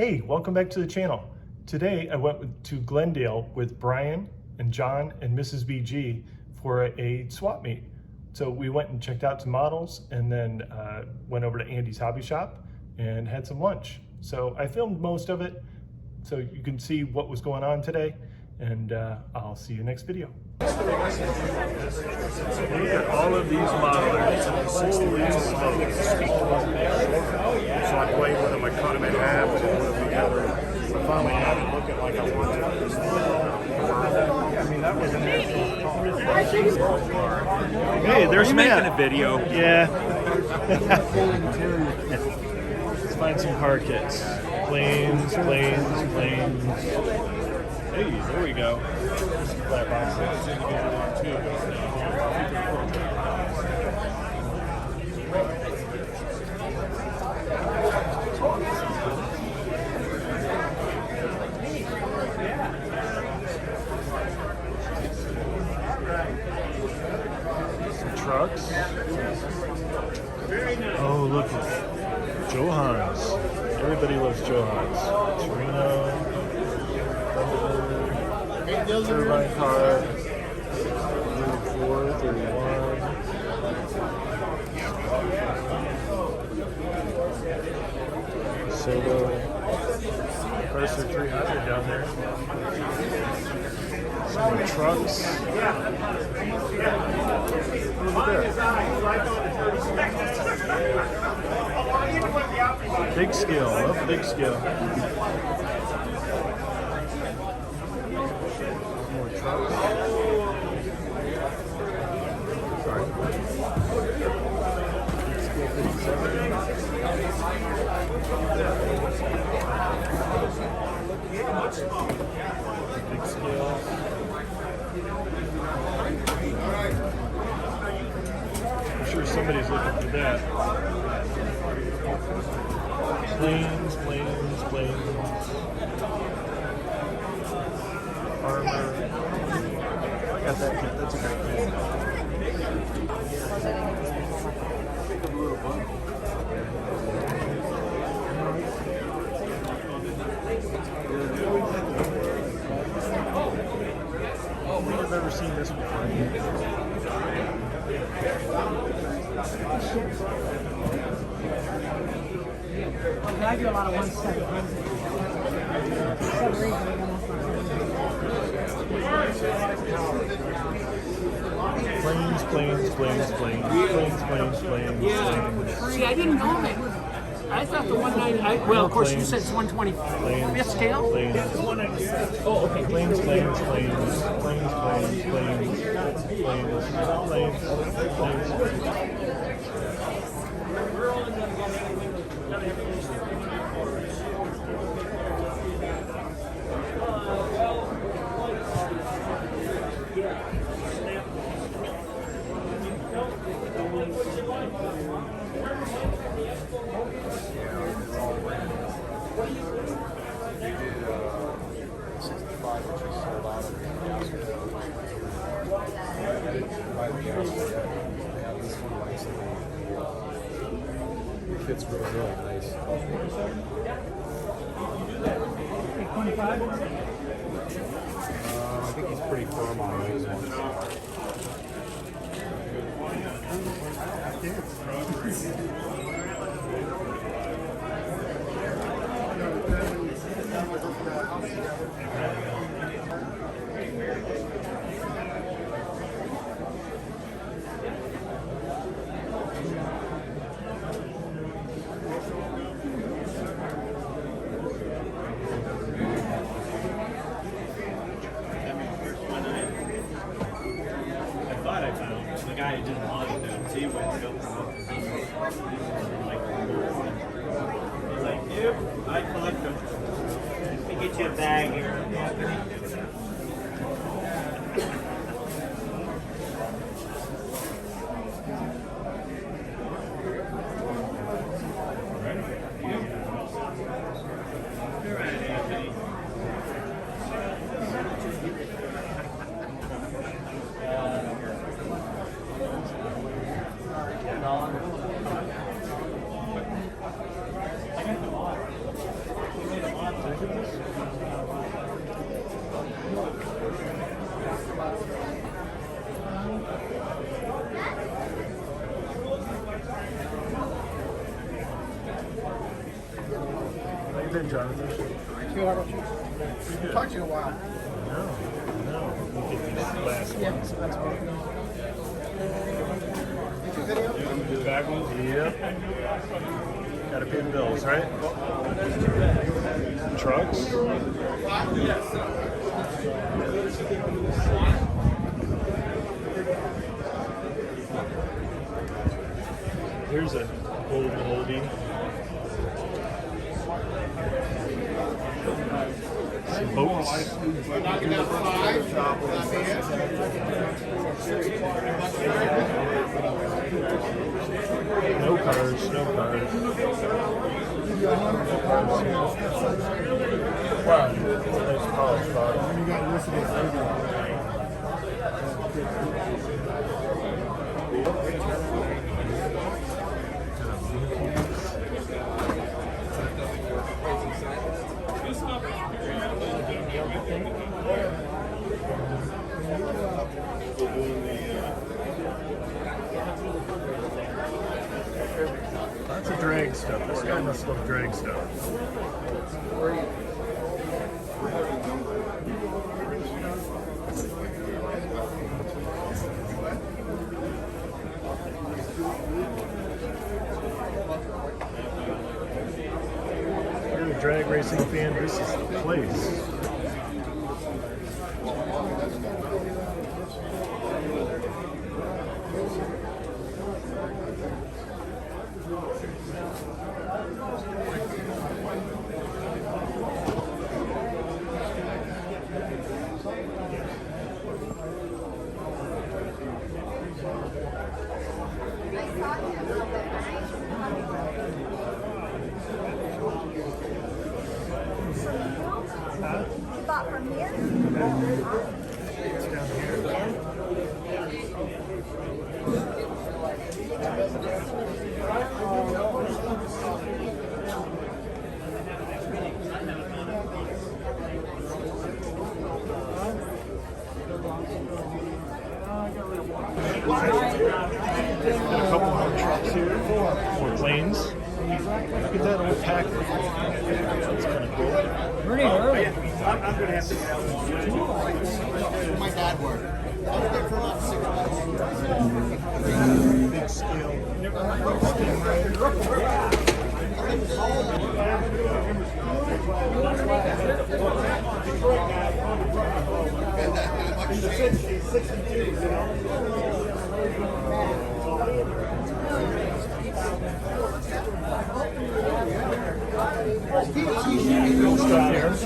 Hey, welcome back to the channel. Today I went to Glendale with Brian and John and Mrs. BG for a swap meet. So we went and checked out some models and then went over to Andy's hobby shop and had some lunch. So I filmed most of it so you can see what was going on today, and I'll see you next video. Look at all of these modelers. Holy smokes. So I played with them, I cut them in half and put them together. I finally had it looking like I wanted it. I mean, that was an actual. Hey, there's Matt. Making a video. Yeah. Let's find some car kits. Planes. Hey, there we go. Flat boxes. Some trucks. Oh, look at Johans. Everybody loves Johans. Torino. Turbine car, 34, 31. Soto, Mercer 300 down there. Some more trucks. Look at that. Big scale, love big scale. Trucks. Sorry. Scale 57. Big scale. I'm sure somebody's looking for that. Planes. Armor. I got that kit. That's a great kit. I've never seen this before. I do a lot of 170. Planes. Yeah, I didn't know that. I thought the 190. Well, of course, you said it's 120. Fifth scale? Oh, okay. Planes. It fits really nice. 25? I think he's pretty firm on those ones. The guy who didn't want it, he went to go. He's like, nope, I collect them. Let me get you a bag here. you been, Jonathan? Good, how about you? I've talked to you in a while. No. Look at these last ones. That's what The back ones? Yep. Gotta pay the bills, right? Trucks? Here's a oldie. Some boats. No cars. Wow. Nice college car. Lots of drag stuff. This guy must love drag stuff. If you're a drag racing fan, this is the place. You bought from here? It's down here. Got a couple more trucks here, more planes. Look at that old Packer. That's kind of cool. Pretty early. My dad worked. I was there for about 6 months. Big scale.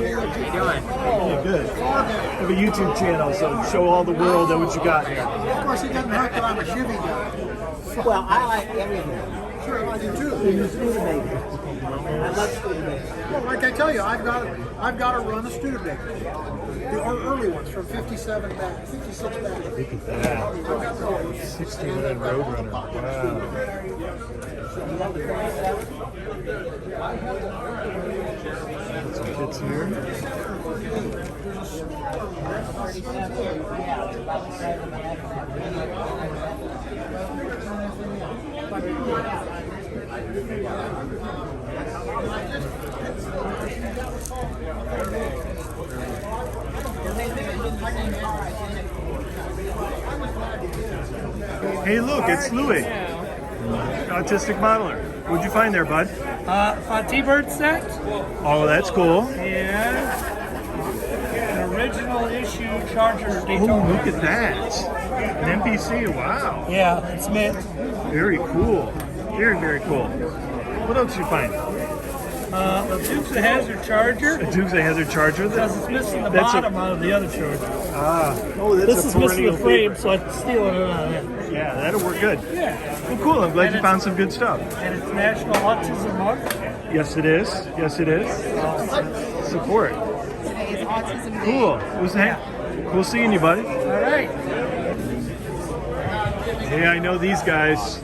Yeah, good. I have a YouTube channel, so show all the world what you got here. Of course, it doesn't hurt that I'm a Chevy guy. Well, I like everything. Sure, I do too. You're a Studebaker. I love Studebaker. Well, like I tell you, I've got to run a Studebaker. The early ones from 57 back, 56 back. Look at that. 69 Roadrunner. Wow. Some kits here. Hey, look, it's Louie, autistic modeler. What'd you find there, bud? A T-Bird set. Oh, that's cool. Yeah. An original issue Charger Daytona. Oh, look at that. An NPC, wow. Yeah, it's mint. Very cool. Very, very cool. What else did you find? A Dukes of Hazzard Charger. A Dukes of Hazzard Charger. Because it's missing the That's bottom out of the other Charger. Oh, that's This a is missing the perennial frame, favorite. so I'm stealing it out of it. Yeah, that'll work good. Yeah. Well, cool. I'm glad And you it's- found some good stuff. And it's National Autism Month. Yes, it is. Yes, it is. Support. Today is Autism Day. Cool. It was cool seeing you, buddy. All right. Hey, I know these guys.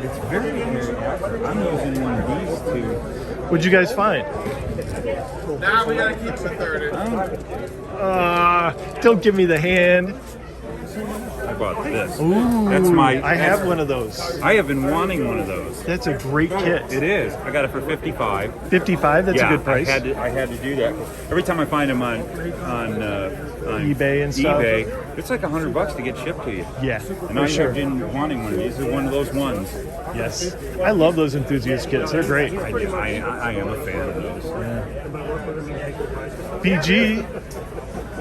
It's very, very accurate. I'm using one of these two. What'd you guys find? Now we gotta keep the third in. Don't give me the hand. I bought this. Ooh, That's my. I have one of those. I have been wanting one of those. That's a great kit. It is. I got it for 55. 55. That's Yeah, a good price. I had to do that. Every time I find them on eBay and stuff. eBay, it's like $100 to get shipped to you. Yeah, And I for sure. have been wanting one of these. This is one of those ones. Yes, I love those Enthusiast kits. They're great. I am a fan of those.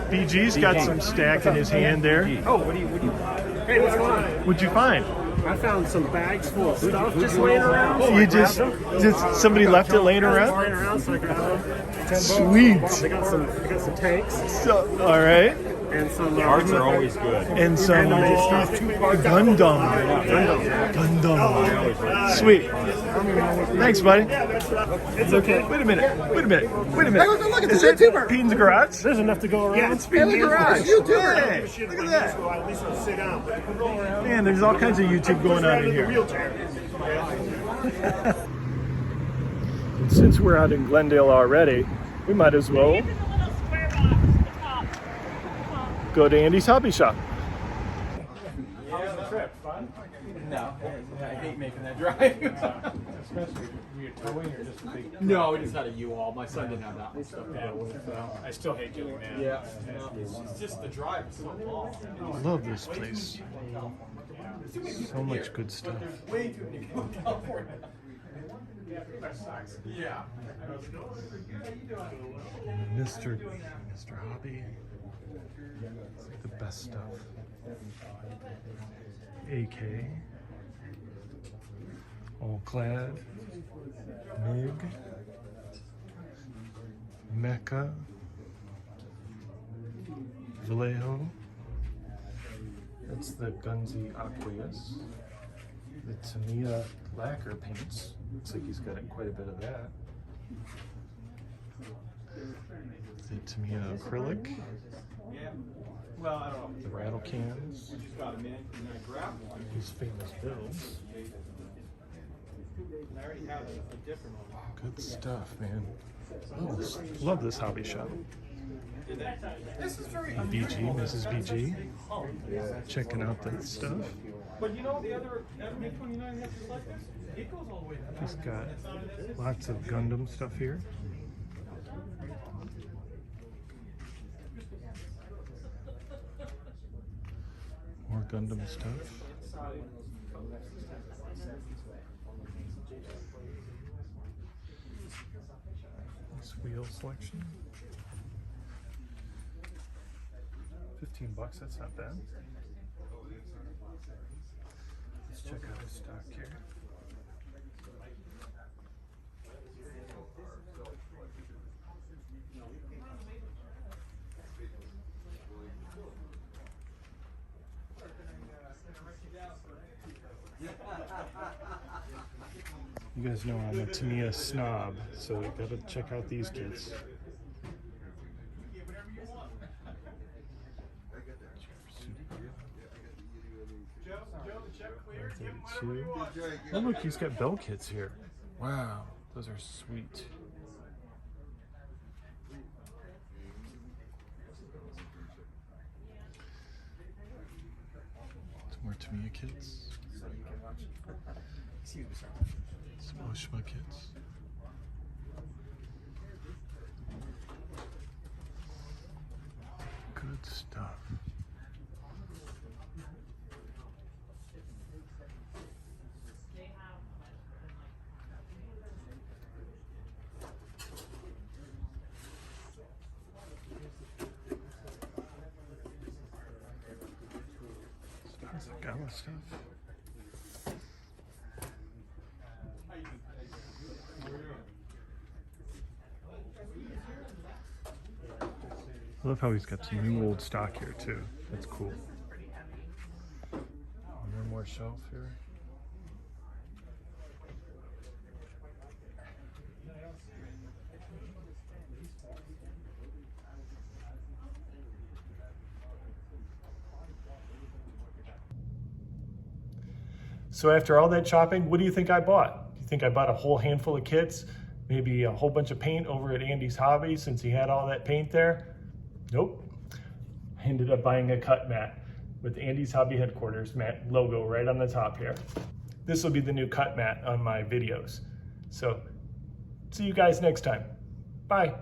BG's got some stack in his hand there. Oh, hey, what's going on? What'd you find? I found some bags full of stuff just laying around. So I You grabbed just them. somebody left it laying around. Laying around, so I grabbed them. Sweet. I got some tanks So, all right, and some Parts are always good. and some Gundam. Sweet. Thanks, buddy. It's okay. Wait a minute. Hey, look at Is this that YouTuber. Pete in the garage? There's enough to go around. Yeah, it's Pete in the garage. YouTuber. Hey, look at that. Man, there's all kinds of YouTube going on in here. And since we're out in Glendale already, we might as well go to Andy's Hobby Shop. No, I hate making that drive. No, we just had a U-Haul. My son didn't have that one. So. I still hate doing that. Yeah, no, it's just the drive is so long. I love this place. So much good stuff. Way too many people in California. Yeah. Mr. Hobby. The best stuff. AK. All Clad. MIG. Mecca. Vallejo. That's the Gunzi Aqueous. The Tamiya lacquer paints. Looks like he's got quite a bit of that. The Tamiya acrylic. Well, I don't know. The rattle cans. I just got him in and I grabbed one. His famous bills. I already have a different one. Good stuff, man. Oh, love this hobby shop. This is very BG, Mrs. BG. Checking out that stuff. But you know the other MiG-29 has just like this? It goes all the way down. He's got lots of Gundam stuff here. More Gundam stuff. This wheel selection. $15, that's not bad. Let's check out the stock here. You guys know I'm a Tamiya snob, so you gotta check out these kits. Oh look, he's got bell kits here. Wow, those are sweet. Some more Tamiya kits. Some Oshima kits. Good stuff. Tons of Gala stuff. I love how he's got some new old stock here too. That's cool. One more shelf here. So after all that shopping, what do you think I bought? Do you think I bought a whole handful of kits? Maybe a whole bunch of paint over at Andy's Hobby since he had all that paint there? Nope. I ended up buying a cut mat. with Andy's Hobby Headquarters mat logo right on the top here. This will be the new cut mat on my videos. So see you guys next time. Bye.